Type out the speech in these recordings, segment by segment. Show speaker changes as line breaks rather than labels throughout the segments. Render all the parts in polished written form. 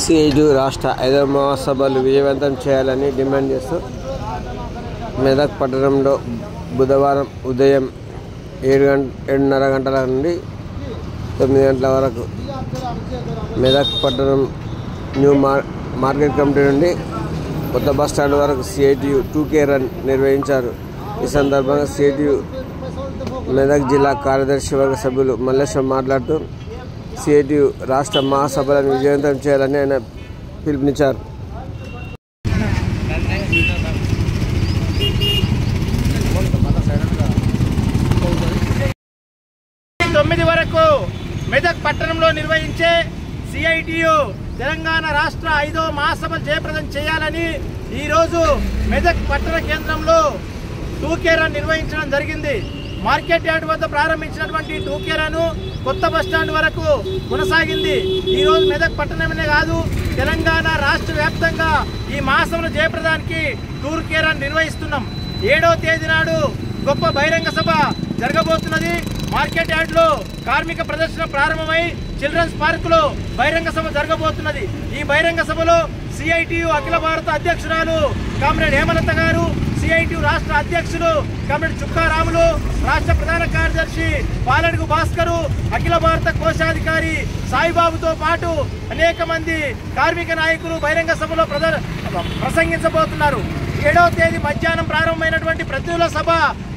CITU రాష్ట్ర 5వ మహాసభలు విజయవంతం చేయాలని డిమాండ్ చేస్తూ మెదక్ పట్టణంలో బుధవారం ఉదయం 7:30 గంటల నుండి 9 గంటల వరకు మెదక్ పట్టణం న్యూ మార్కెట్ కమిటీ నుండి కొత్త బస్టాండ్ వరకు సిఐటియు 2K రన్ నిర్వహించారు. ఈ సందర్భంగా సిఐటియు మెదక్ జిల్లా కార్యదర్శి వర్గ సభ్యులు మల్లేశ్వర్ మాట్లాడుతూ సిఐటియు రాష్ట్ర మహాసభలను విజయవంతం చేయాలని ఆయన పిలుపునిచ్చారు.
వరకు మెదక్ పట్టణంలో నిర్వహించే సిఐటియు తెలంగాణ రాష్ట్ర 5వ మహాసభలు జయప్రదం చేయాలని ఈరోజు మెదక్ పట్టణ కేంద్రంలో 2K రన్ నిర్వహించడం జరిగింది. మార్కెట్ యార్డ్ వద్ద ప్రారంభించినటువంటి 2K రన్ కొత్త బస్టాండ్ వరకు కొనసాగింది. ఈరోజు మెదక్ పట్టణమే కాదు, తెలంగాణ రాష్ట్ర వ్యాప్తంగా ఈ మహాసభల జయప్రదానికి 2K రన్ నిర్వహిస్తున్నాం. 7వ తేదీ నాడు గొప్ప బహిరంగ సభ జరగబోతున్నది. మార్కెట్ యార్డ్లో కార్మిక ప్రదర్శన ప్రారంభమై చిల్డ్రన్స్ పార్కులో బహిరంగ సభ జరగబోతున్నది. ఈ బహిరంగ సభలో సిఐటియు అఖిల భారత అధ్యక్షురాలు కామ్రేడ్ హేమలత గారు, సిఐటియు రాష్ట్ర అధ్యక్షులు కామ్రేడ్ చుక్కారాములు, రాష్ట్ర ప్రధాన కార్యదర్శి పాలడుగు భాస్కరు, అఖిల భారత కోశాధికారి సాయిబాబుతో పాటు అనేక మంది కార్మిక నాయకులు బహిరంగ సభలో ప్రసంగించబోతున్నారు. 7వ తేదీ మధ్యాహ్నం ప్రారంభమైనటువంటి ప్రతినిధుల సభ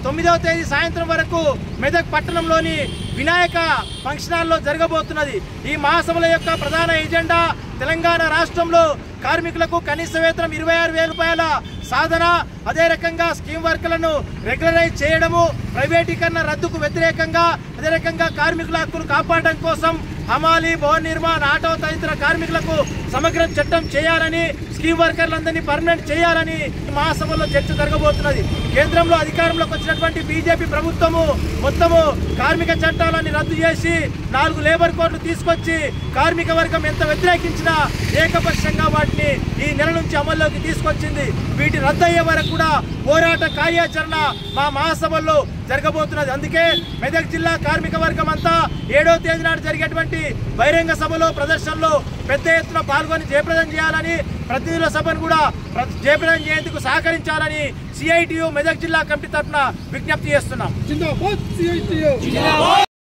9వ తేదీ సాయంత్రం వరకు మెదక్ పట్టణంలోని వినాయక ఫంక్షన్ హాల్లో జరగబోతున్నది. ఈ మహాసభల యొక్క ప్రధాన ఎజెండా తెలంగాణ రాష్ట్రంలో కార్మికులకు కనీస వేతనం 26,000 రూపాయల సాధన, అదే రకంగా స్కీమ్ వర్కులను రెగ్యులరైజ్ చేయడము, ప్రైవేటీకరణ రద్దుకు వ్యతిరేకంగా, అదే రకంగా కార్మికుల హక్కును కాపాడడం కోసం హమాలి, భవన నిర్మాణ, ఆటో తదితర కార్మికులకు సమగ్ర చట్టం చేయాలని, స్కీమ్ వర్కర్లందరినీ పర్మనెంట్ చేయాలని మహాసభలో చర్చ జరగబోతున్నది. కేంద్రంలో అధికారంలోకి వచ్చినటువంటి బీజేపీ ప్రభుత్వము మొత్తము కార్మిక చట్టాలని రద్దు చేసి 4 లేబర్ కోడ్లు తీసుకొచ్చి కార్మిక వర్గం ఎంత వ్యతిరేకించినా ఏకపక్షంగా వాటిని ఈ నెల నుంచి అమల్లోకి తీసుకొచ్చింది. వీటి రద్దు అయ్యే వరకు కూడా పోరాట కార్యాచరణ మా మహాసభల్లో జరగబోతున్నది. అందుకే మెదక్ జిల్లా కార్మిక వర్గం అంతా 7వ తేదీ నాడు జరిగేటువంటి బహిరంగ సభలో ప్రదర్శనలో పెద్ద ఎత్తున పాల్గొని జయప్రదం చేయాలని, ప్రతినిధుల సభను కూడా జయప్రదం చేసేందుకు సహకరించాలని సిఐటియు మెదక్ జిల్లా కమిటీ తరఫున విజ్ఞప్తి చేస్తున్నాం.